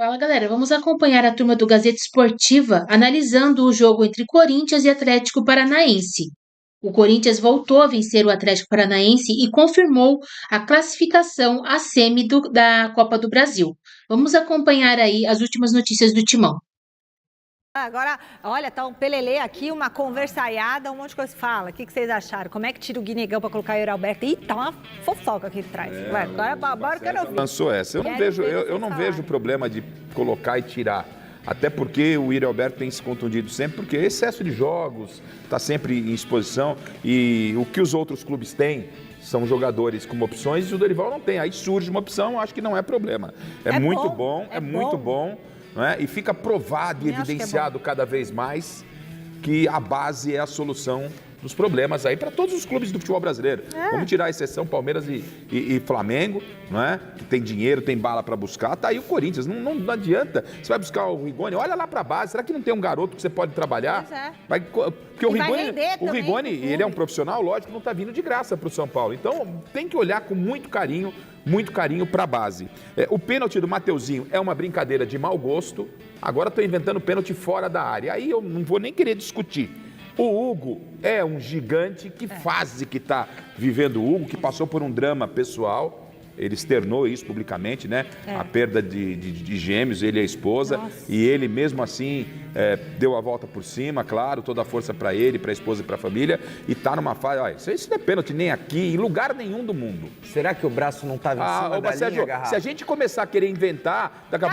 Fala galera, vamos acompanhar a turma do Gazeta Esportiva analisando o jogo entre Corinthians e Atlético Paranaense. O Corinthians voltou a vencer o Atlético Paranaense e confirmou a classificação à semi da Copa do Brasil. Vamos acompanhar aí as últimas notícias do Timão. Agora, olha, tá um pelelê aqui, uma conversaiada, um monte de coisa. Fala, o que vocês acharam? Como é que tira o Guinegão para colocar o Yuri Alberto? Ih, tá uma fofoca aqui atrás. Ué, agora eu quero ouvir. Lançou essa. Eu não vejo problema de colocar e tirar. Até porque o Yuri Alberto tem se contundido sempre, porque é excesso de jogos, está sempre em exposição. E o que os outros clubes têm são jogadores como opções e o Dorival não tem. Aí surge uma opção, acho que não é problema. É muito bom, é muito bom. Não é? E fica provado e evidenciado cada vez mais que a base é a solução dos problemas aí para todos os clubes do futebol brasileiro. Vamos tirar a exceção Palmeiras e Flamengo, não é? Que tem dinheiro, tem bala para buscar. Tá aí o Corinthians, não adianta. Você vai buscar o Rigoni, olha lá para a base. Será que não tem um garoto que você pode trabalhar? Porque o Rigoni, ele é um profissional, lógico, não está vindo de graça para o São Paulo. Então tem que olhar com muito carinho para a base. O pênalti do Mateuzinho é uma brincadeira de mau gosto. Agora estou inventando pênalti fora da área. Aí eu não vou nem querer discutir. O Hugo é um gigante. Que fase que está vivendo o Hugo, que passou por um drama pessoal. Ele externou isso publicamente, né? A perda de gêmeos, ele e a esposa. Nossa. E ele, mesmo assim, deu a volta por cima, claro, toda a força para ele, para a esposa e para a família. E tá numa fase, olha, isso não é pênalti nem aqui, em lugar nenhum do mundo. Será que o braço não estava em cima da linha, Garrafa? Se a gente começar a querer inventar, daqui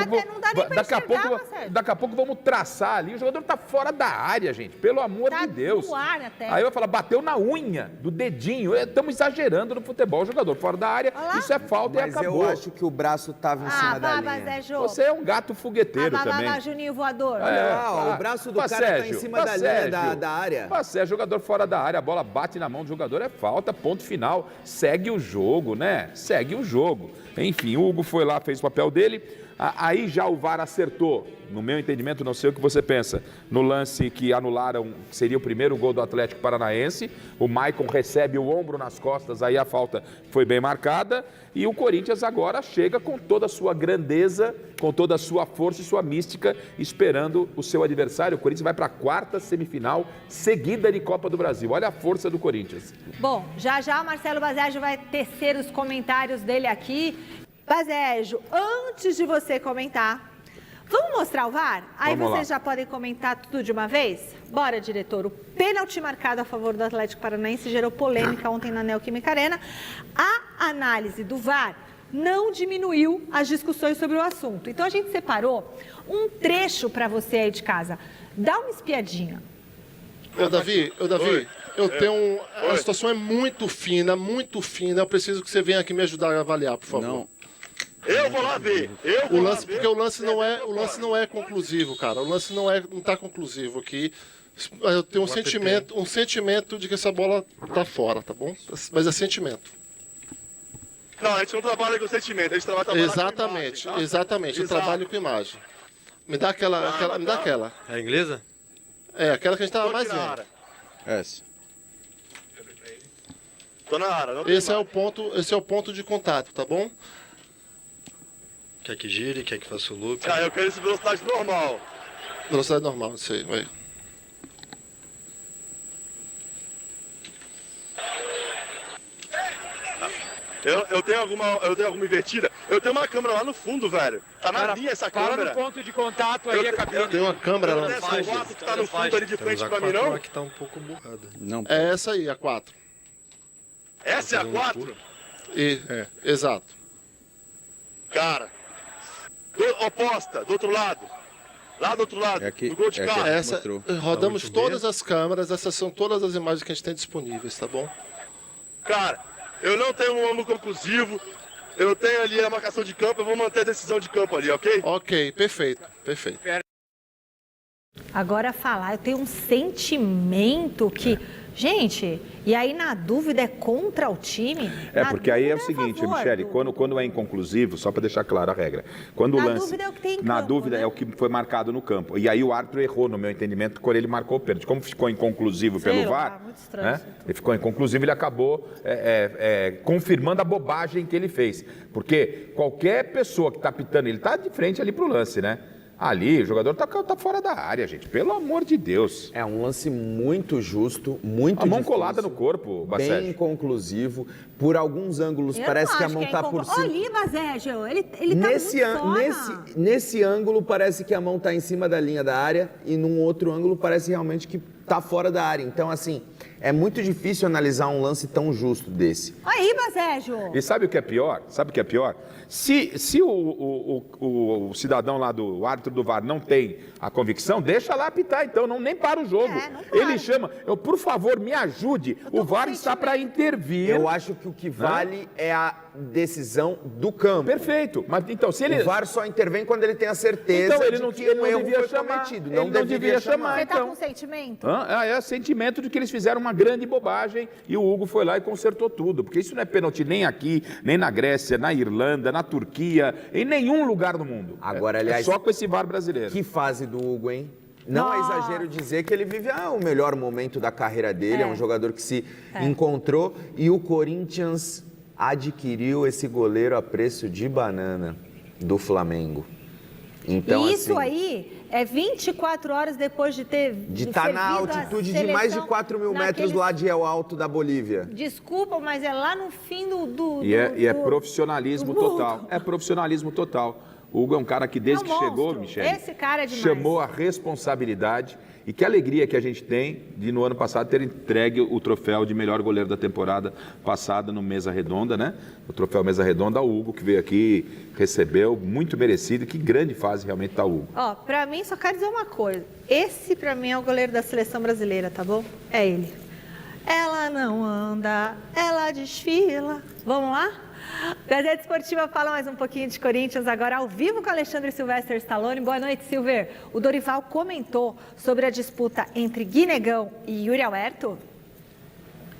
a pouco vamos traçar ali. O jogador tá fora da área, gente, pelo amor de Deus. No ar até. Aí eu falo, bateu na unha do dedinho. Estamos exagerando no futebol, o jogador fora da área. Isso é falta mas e acabou. Eu acho que o braço estava em cima da linha. Você é um gato fogueteiro também. Juninho voador. O braço do cara está em cima da linha da área. É jogador fora da área, a bola bate na mão do jogador, é falta, ponto final. Segue o jogo, né? Segue o jogo. Enfim, o Hugo foi lá, fez o papel dele. Aí já o VAR acertou, no meu entendimento, não sei o que você pensa, no lance que anularam, que seria o primeiro gol do Atlético Paranaense. O Maicon recebe o ombro nas costas, aí a falta foi bem marcada. E o Corinthians agora chega com toda a sua grandeza, com toda a sua força e sua mística, esperando o seu adversário. O Corinthians vai para a quarta semifinal seguida de Copa do Brasil. Olha a força do Corinthians. Bom, já o Marcelo Basejo vai tecer os comentários dele aqui. Basejo, antes de você comentar, vamos mostrar o VAR? Aí vocês já podem comentar tudo de uma vez? Bora, diretor. O pênalti marcado a favor do Atlético Paranaense gerou polêmica ontem na Neoquímica Arena. A análise do VAR não diminuiu as discussões sobre o assunto. Então a gente separou um trecho para você aí de casa. Dá uma espiadinha. Davi, eu tenho... A situação é muito fina. Eu preciso que você venha aqui me ajudar a avaliar, por favor. Não. Eu vou lá ver. Porque o lance não é conclusivo, cara. O lance não está conclusivo aqui. Eu tenho um sentimento de que essa bola tá fora, tá bom? Mas é sentimento. Não, a gente não trabalha com sentimento, a gente trabalha com imagem. Exatamente. Eu trabalho com imagem. Me dá aquela. É a inglesa? É, aquela que a gente tava mais vendo. Essa. Tô na área, não tem esse é o ponto de contato, tá bom? Quer que gire, quer que faça o loop? Eu quero isso em velocidade normal. Velocidade normal, isso aí, vai. Eu tenho alguma invertida? Eu tenho uma câmera lá no fundo, velho. Tá na linha essa câmera. No ponto de contato aí, a cabine. Tem uma câmera lá no fundo. Essa 4 que tá no fundo ali de frente pra mim, não? Que tá um pouco burrada. Não. É essa aí, a 4. Essa é a 4? Exato. Cara, oposta, do outro lado. Lá do outro lado, do gol de carro. Rodamos todas as câmeras, essas são todas as imagens que a gente tem disponíveis, tá bom? Cara, eu não tenho um ângulo conclusivo, eu tenho ali a marcação de campo, eu vou manter a decisão de campo ali, ok? Ok, perfeito. Agora falar, eu tenho um sentimento que Gente, e aí na dúvida é contra o time? Porque aí é o seguinte, Michele, quando é inconclusivo, só para deixar clara a regra, quando o lance... dúvida é o que tem em campo, Na dúvida né? é o que foi marcado no campo. E aí o árbitro errou, no meu entendimento, quando ele marcou o pênalti. Como ficou inconclusivo pelo VAR, muito estranho, né? Ele ficou inconclusivo, ele acabou confirmando a bobagem que ele fez. Porque qualquer pessoa que está pitando, ele está de frente ali para o lance, né? Ali, o jogador tá fora da área, gente. Pelo amor de Deus. É um lance muito justo, muito difícil. A mão colada no corpo, Baségio. Bem inconclusivo. Por alguns ângulos, parece que a mão tá por cima. Olha ali, Baségio, ele Nesse ângulo, parece que a mão tá em cima da linha da área e num outro ângulo, parece realmente que tá fora da área. Então, assim, é muito difícil analisar um lance tão justo desse. Aí, Baségio. E sabe o que é pior? Se o cidadão lá o árbitro do VAR não tem a convicção, deixa lá apitar então, nem para o jogo. Ele chama, por favor, me ajude, o VAR está para intervir. Eu acho que o que vale é a decisão do campo. Perfeito, mas então se ele... O VAR só intervém quando ele tem a certeza então, ele não devia chamar. Cometido. Não devia chamar. Você tá com sentimento? É sentimento de que eles fizeram uma grande bobagem e o Hugo foi lá e consertou tudo, porque isso não é pênalti nem aqui, nem na Grécia, na Irlanda, na Turquia, em nenhum lugar do mundo. Agora, aliás, só com esse VAR brasileiro. Que fase do Hugo, hein? Não é exagero dizer que ele vive o melhor momento da carreira dele, é um jogador que se encontrou e o Corinthians adquiriu esse goleiro a preço de banana do Flamengo. Então, e isso assim, aí é 24 horas depois de ter estar na altitude de mais de 4 mil metros lá de El Alto da Bolívia. Desculpa, mas é lá no fim é profissionalismo total. É profissionalismo total. O Hugo é um cara que desde que chegou, Michele, esse cara é demais. Chamou a responsabilidade. E que alegria que a gente tem de, no ano passado, ter entregue o troféu de melhor goleiro da temporada passada no Mesa Redonda, né? O troféu Mesa Redonda ao Hugo, que veio aqui, recebeu, muito merecido. Que grande fase realmente tá o Hugo. Pra mim, só quero dizer uma coisa. Esse, pra mim, é o goleiro da seleção brasileira, tá bom? É ele. Ela não anda, ela desfila. Vamos lá? Gazeta Esportiva fala mais um pouquinho de Corinthians, agora ao vivo com Alexandre Sylvester Stallone. Boa noite, Silver. O Dorival comentou sobre a disputa entre Guinegão e Yuri Alberto?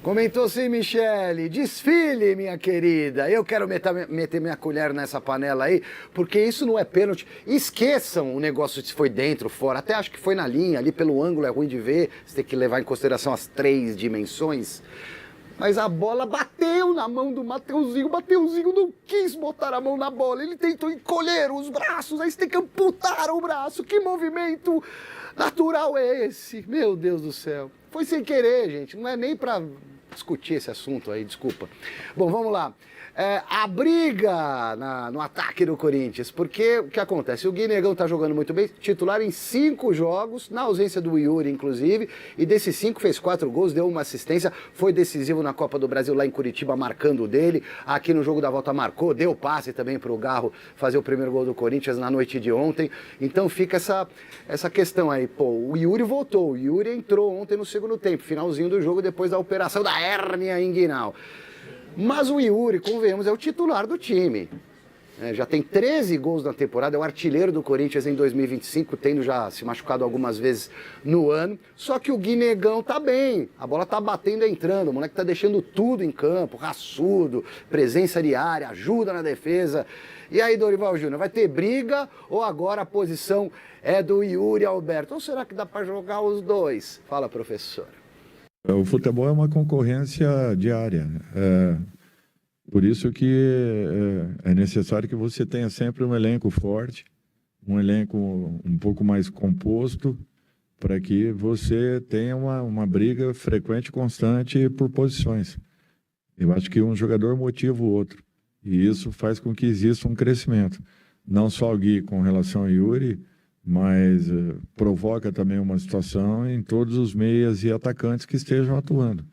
Comentou sim, Michele. Desfile, minha querida. Eu quero meter minha colher nessa panela aí, porque isso não é pênalti. Esqueçam o negócio se foi dentro ou fora. Até acho que foi na linha, ali pelo ângulo é ruim de ver. Você tem que levar em consideração as 3 dimensões. Mas a bola bateu na mão do Mateuzinho. O Mateuzinho não quis botar a mão na bola. Ele tentou encolher os braços. Aí você tem que amputar o braço. Que movimento natural é esse? Meu Deus do céu. Foi sem querer, gente. Não é nem pra discutir esse assunto aí, desculpa. Bom, vamos lá. A briga no ataque do Corinthians, porque o que acontece? O Guinegão tá jogando muito bem, titular em 5 jogos, na ausência do Yuri, inclusive, e desses 5 fez 4 gols, deu uma assistência, foi decisivo na Copa do Brasil lá em Curitiba, marcando o dele, aqui no jogo da volta marcou, deu passe também pro Garro fazer o primeiro gol do Corinthians na noite de ontem, então fica essa questão aí, o Yuri voltou, o Yuri entrou ontem no segundo tempo, finalzinho do jogo, depois da operação da hérnia inguinal. Mas o Yuri, convenhamos, é o titular do time. Já tem 13 gols na temporada, é o artilheiro do Corinthians em 2025, tendo já se machucado algumas vezes no ano. Só que o Guinegão tá bem, a bola tá batendo e entrando, o moleque tá deixando tudo em campo, raçudo, presença de área, ajuda na defesa. E aí, Dorival Júnior, vai ter briga ou agora a posição é do Yuri Alberto? Ou será que dá para jogar os dois? Fala, professor. O futebol é uma concorrência diária. Por isso que é necessário que você tenha sempre um elenco forte, um elenco um pouco mais composto, para que você tenha uma briga frequente e constante por posições. Eu acho que um jogador motiva o outro, e isso faz com que exista um crescimento. Não só o Gui com relação ao Yuri, mas provoca também uma situação em todos os meias e atacantes que estejam atuando.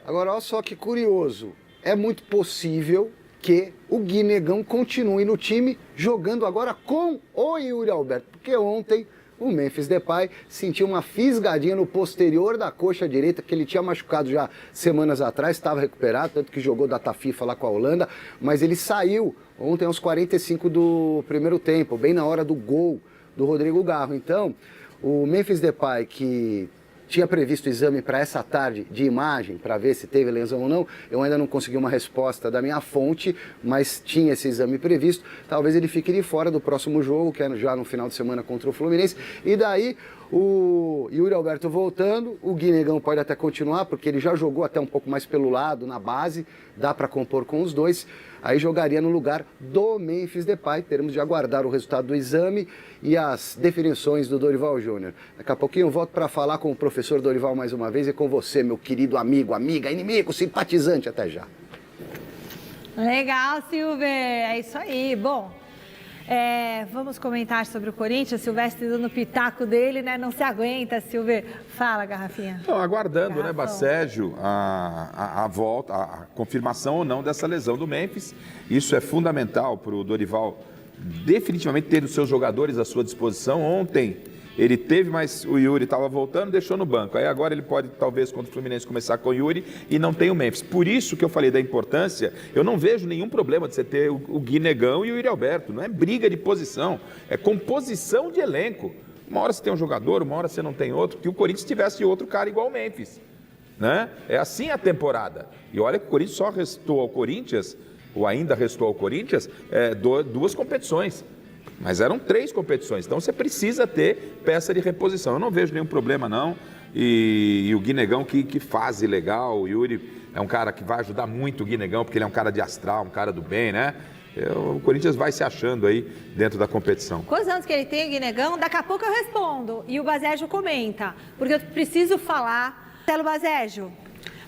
Agora, olha só que curioso, é muito possível que o Guinegão continue no time jogando agora com o Yuri Alberto, porque ontem o Memphis Depay sentiu uma fisgadinha no posterior da coxa direita, que ele tinha machucado já semanas atrás, estava recuperado, tanto que jogou data FIFA lá com a Holanda, mas ele saiu ontem aos 45 do primeiro tempo, bem na hora do gol do Rodrigo Garro. Então, o Memphis Depay, que tinha previsto exame para essa tarde de imagem, para ver se teve lesão ou não. Eu ainda não consegui uma resposta da minha fonte, mas tinha esse exame previsto. Talvez ele fique de fora do próximo jogo, que é já no final de semana contra o Fluminense. E daí, o Yuri Alberto voltando, o Guinegão pode até continuar, porque ele já jogou até um pouco mais pelo lado, na base, dá para compor com os dois. Aí jogaria no lugar do Memphis Depay. Teremos de aguardar o resultado do exame e as definições do Dorival Júnior. Daqui a pouquinho eu volto para falar com o professor Dorival mais uma vez e com você, meu querido amigo, amiga, inimigo, simpatizante. Até já. Legal, Silver. É isso aí. Bom, vamos comentar sobre o Corinthians. Silvestre dando pitaco dele, né? Não se aguenta, Silver. Fala, Garrafinha. Então, aguardando, né, Bacégio, a volta, a confirmação ou não dessa lesão do Memphis. Isso é fundamental para o Dorival definitivamente ter os seus jogadores à sua disposição. Ontem ele teve, mas o Yuri estava voltando, deixou no banco. Aí agora ele pode, talvez, contra o Fluminense, começar com o Yuri e não tem o Memphis. Por isso que eu falei da importância, eu não vejo nenhum problema de você ter o Guinegão e o Yuri Alberto. Não é briga de posição, é composição de elenco. Uma hora você tem um jogador, uma hora você não tem outro, que o Corinthians tivesse outro cara igual o Memphis, né? É assim a temporada. E olha que o Corinthians só restou ao Corinthians, ou ainda restou ao Corinthians, 2 competições. Mas eram 3 competições, então você precisa ter peça de reposição. Eu não vejo nenhum problema, não. E o Guinegão, que fase legal. O Yuri é um cara que vai ajudar muito o Guinegão, porque ele é um cara de astral, um cara do bem, né? O Corinthians vai se achando aí dentro da competição. Quantos anos que ele tem, o Guinegão? Daqui a pouco eu respondo. E o Basejo comenta, porque eu preciso falar. Marcelo Basejo,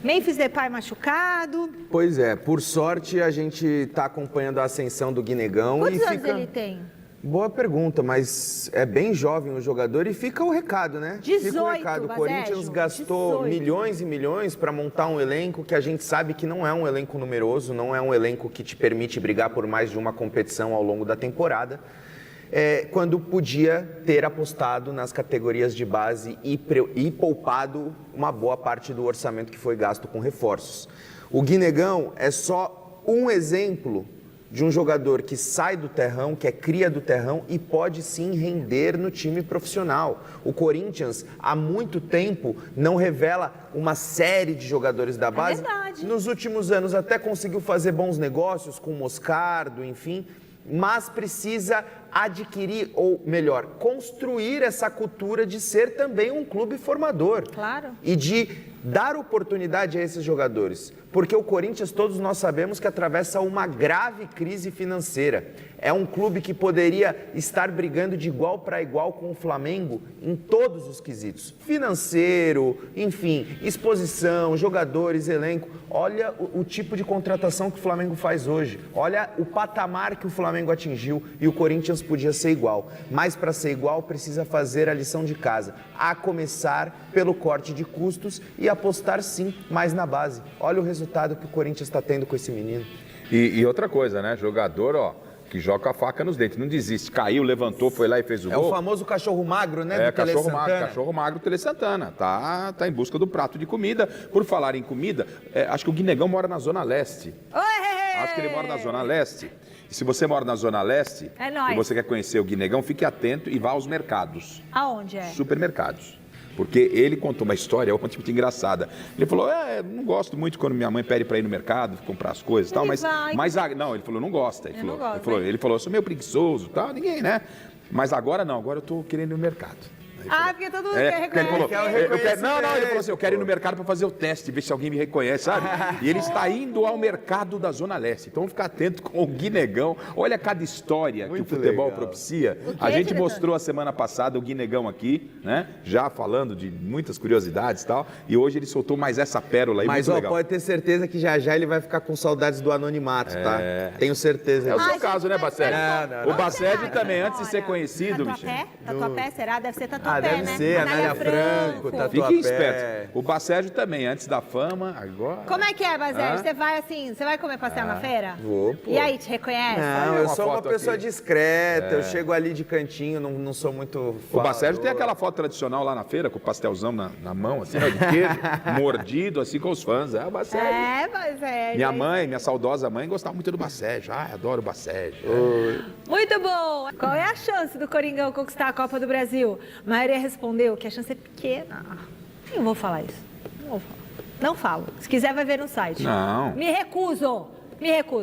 Memphis Depay machucado. Pois é, por sorte a gente está acompanhando a ascensão do Guinegão. Quantos anos ele tem? Boa pergunta, mas é bem jovem o jogador e fica o recado, né? 18, fica o recado. O Corinthians gastou 18 milhões e milhões para montar um elenco que a gente sabe que não é um elenco numeroso, não é um elenco que te permite brigar por mais de uma competição ao longo da temporada. Quando podia ter apostado nas categorias de base e poupado uma boa parte do orçamento que foi gasto com reforços. O Guinegão é só um exemplo de um jogador que sai do terrão, que é cria do terrão e pode sim render no time profissional. O Corinthians, há muito tempo, não revela uma série de jogadores da base. É verdade. Nos últimos anos até conseguiu fazer bons negócios com o Moscardo, enfim, mas precisa adquirir, ou melhor, construir essa cultura de ser também um clube formador. Claro. E de dar oportunidade a esses jogadores. Porque o Corinthians, todos nós sabemos que atravessa uma grave crise financeira. É um clube que poderia estar brigando de igual para igual com o Flamengo em todos os quesitos. Financeiro, enfim, exposição, jogadores, elenco. Olha o tipo de contratação que o Flamengo faz hoje. Olha o patamar que o Flamengo atingiu e o Corinthians podia ser igual. Mas para ser igual precisa fazer a lição de casa. A começar pelo corte de custos e apostar sim mais na base. Olha o resultado que o Corinthians está tendo com esse menino. E outra coisa, né? Jogador, que joga com a faca nos dentes, não desiste. Caiu, levantou, foi lá e fez o gol. É o famoso cachorro magro, né? Do Tele Santana. Cachorro magro do Tele Santana. Tá em busca do prato de comida. Por falar em comida, acho que o Guinegão mora na Zona Leste. Acho que ele mora na Zona Leste. E se você mora na Zona Leste e você quer conhecer o Guinegão, fique atento e vá aos mercados. Aonde é? Supermercados. Porque ele contou uma história muito engraçada. Ele falou, não gosto muito quando minha mãe pede para ir no mercado, comprar as coisas e tal, mas não, ele falou, não gosta. Ele falou, eu sou meio preguiçoso, tal, ninguém, né? Mas agora não, agora eu tô querendo ir no mercado. Porque todo mundo quer reconhecer. Ele falou assim, eu quero ir no mercado para fazer o teste, ver se alguém me reconhece, sabe? E ele está indo ao mercado da Zona Leste. Então, vamos ficar atento com o Guinegão. Olha cada história que o futebol propicia. A gente mostrou a semana passada o Guinegão aqui, né? Já falando de muitas curiosidades e tal. E hoje ele soltou mais essa pérola aí, muito legal. Mas pode ter certeza que já ele vai ficar com saudades do anonimato, tá? Tenho certeza. É o seu caso, né, Bacégio? O Bacégio também, antes de ser conhecido, Michel. Tatuapé, será? Deve ser Tatuapé. Deve ser, Anália Franco, Tatuapé. Fiquem espertos. O Bacégio também, antes da fama, agora... Como é que é, Bacégio? Você vai assim, você vai comer pastel na feira? Vou, pô. E aí, te reconhece? Não, eu sou uma pessoa discreta, eu chego ali de cantinho, não sou muito... O Bacégio tem aquela foto tradicional lá na feira, com o pastelzão na mão, assim, de queijo, mordido, assim, com os fãs. É o Bacégio. Bacégio. Minha mãe, minha saudosa mãe, gostava muito do Bacégio. Adoro o Bacégio. Muito bom. Qual é a chance do Coringão conquistar a Copa do Brasil? A maioria respondeu que a chance é pequena. Eu vou falar isso. Não vou falar. Não falo. Se quiser, vai ver no site. Não. Me recuso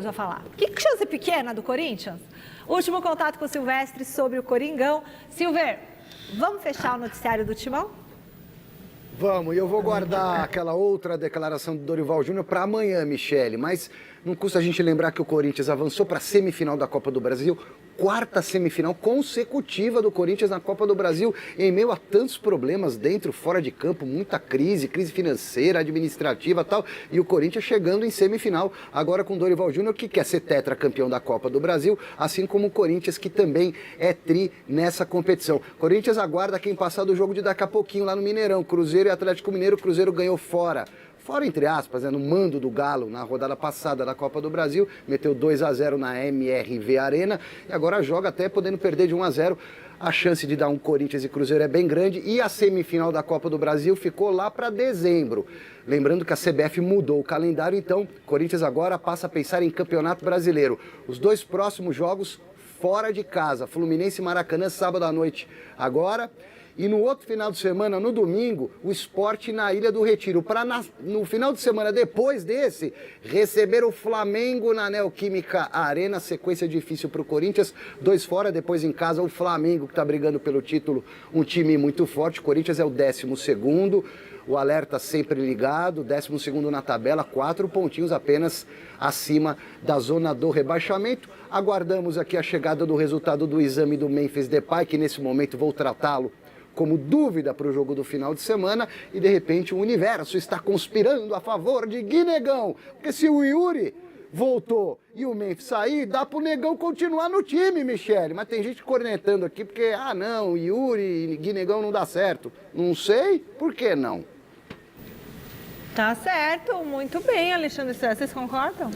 a falar. Que chance pequena do Corinthians. Último contato com o Silvestre sobre o Coringão. Silver, vamos fechar o noticiário do Timão? Vamos, e eu vou guardar aquela outra declaração do Dorival Júnior para amanhã, Michele, mas não custa a gente lembrar que o Corinthians avançou para a semifinal da Copa do Brasil, quarta semifinal consecutiva do Corinthians na Copa do Brasil, em meio a tantos problemas dentro, fora de campo, muita crise financeira, administrativa e tal, e o Corinthians chegando em semifinal, agora com o Dorival Júnior, que quer ser tetracampeão da Copa do Brasil, assim como o Corinthians, que também é tri nessa competição. Corinthians aguarda quem passar do jogo de daqui a pouquinho lá no Mineirão, Cruzeiro e Atlético Mineiro. O Cruzeiro ganhou fora entre aspas, no mando do Galo na rodada passada da Copa do Brasil, meteu 2-0 na MRV Arena e agora joga até podendo perder de 1-0. A chance de dar um Corinthians e Cruzeiro é bem grande e a semifinal da Copa do Brasil ficou lá para dezembro. Lembrando que a CBF mudou o calendário, então Corinthians agora passa a pensar em Campeonato Brasileiro. Os 2 próximos jogos fora de casa, Fluminense e Maracanã, sábado à noite agora. E no outro final de semana, no domingo, o Sport na Ilha do Retiro. Para no final de semana depois desse, receber o Flamengo na Neoquímica Arena. Sequência difícil para o Corinthians. 2 fora, depois em casa o Flamengo, que está brigando pelo título. Um time muito forte. O Corinthians é o 12º. O alerta sempre ligado. 12º na tabela. 4 pontinhos apenas acima da zona do rebaixamento. Aguardamos aqui a chegada do resultado do exame do Memphis Depay, que nesse momento vou tratá-lo como dúvida para o jogo do final de semana, e de repente o universo está conspirando a favor de Guinegão, porque se o Yuri voltou e o Memphis sair, dá para o Negão continuar no time, Michele, mas tem gente cornetando aqui porque, não, Yuri e Guinegão não dá certo. Não sei, por que não? Tá certo, muito bem, Alexandre César, vocês concordam?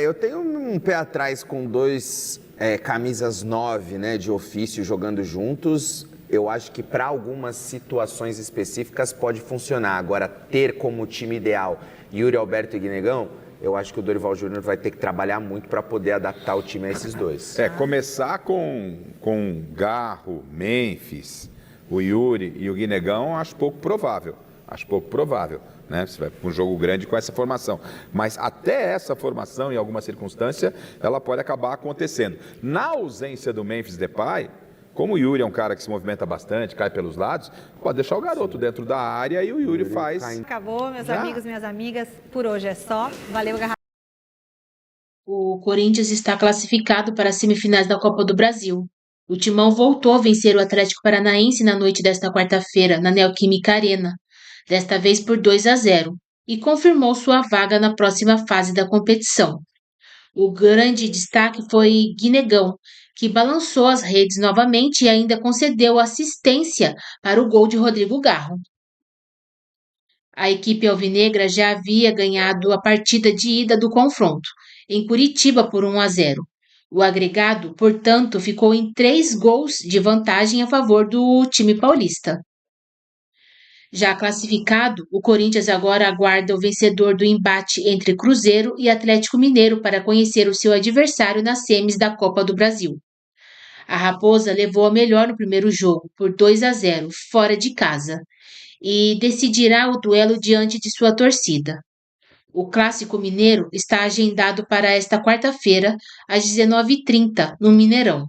Eu tenho um pé atrás com 2 camisas 9, né, de ofício jogando juntos. Eu acho que para algumas situações específicas pode funcionar. Agora, ter como time ideal Yuri Alberto e Guinegão, eu acho que o Dorival Júnior vai ter que trabalhar muito para poder adaptar o time a esses 2. Começar com Garro, Memphis, o Yuri e o Guinegão, acho pouco provável. Né? Você vai para um jogo grande com essa formação. Mas até essa formação, em alguma circunstância, ela pode acabar acontecendo. Na ausência do Memphis Depay, como o Yuri é um cara que se movimenta bastante, cai pelos lados, pode deixar o garoto dentro da área e o Yuri faz... Acabou, meus amigos, minhas amigas, por hoje é só. Valeu, Garrafa. O Corinthians está classificado para as semifinais da Copa do Brasil. O Timão voltou a vencer o Atlético Paranaense na noite desta quarta-feira, na Neoquímica Arena, desta vez por 2-0, e confirmou sua vaga na próxima fase da competição. O grande destaque foi Guinegão, que balançou as redes novamente e ainda concedeu assistência para o gol de Rodrigo Garro. A equipe alvinegra já havia ganhado a partida de ida do confronto, em Curitiba por 1-0. O agregado, portanto, ficou em 3 gols de vantagem a favor do time paulista. Já classificado, o Corinthians agora aguarda o vencedor do embate entre Cruzeiro e Atlético Mineiro para conhecer o seu adversário nas semis da Copa do Brasil. A Raposa levou a melhor no primeiro jogo, por 2-0, fora de casa, e decidirá o duelo diante de sua torcida. O Clássico Mineiro está agendado para esta quarta-feira, às 19h30, no Mineirão.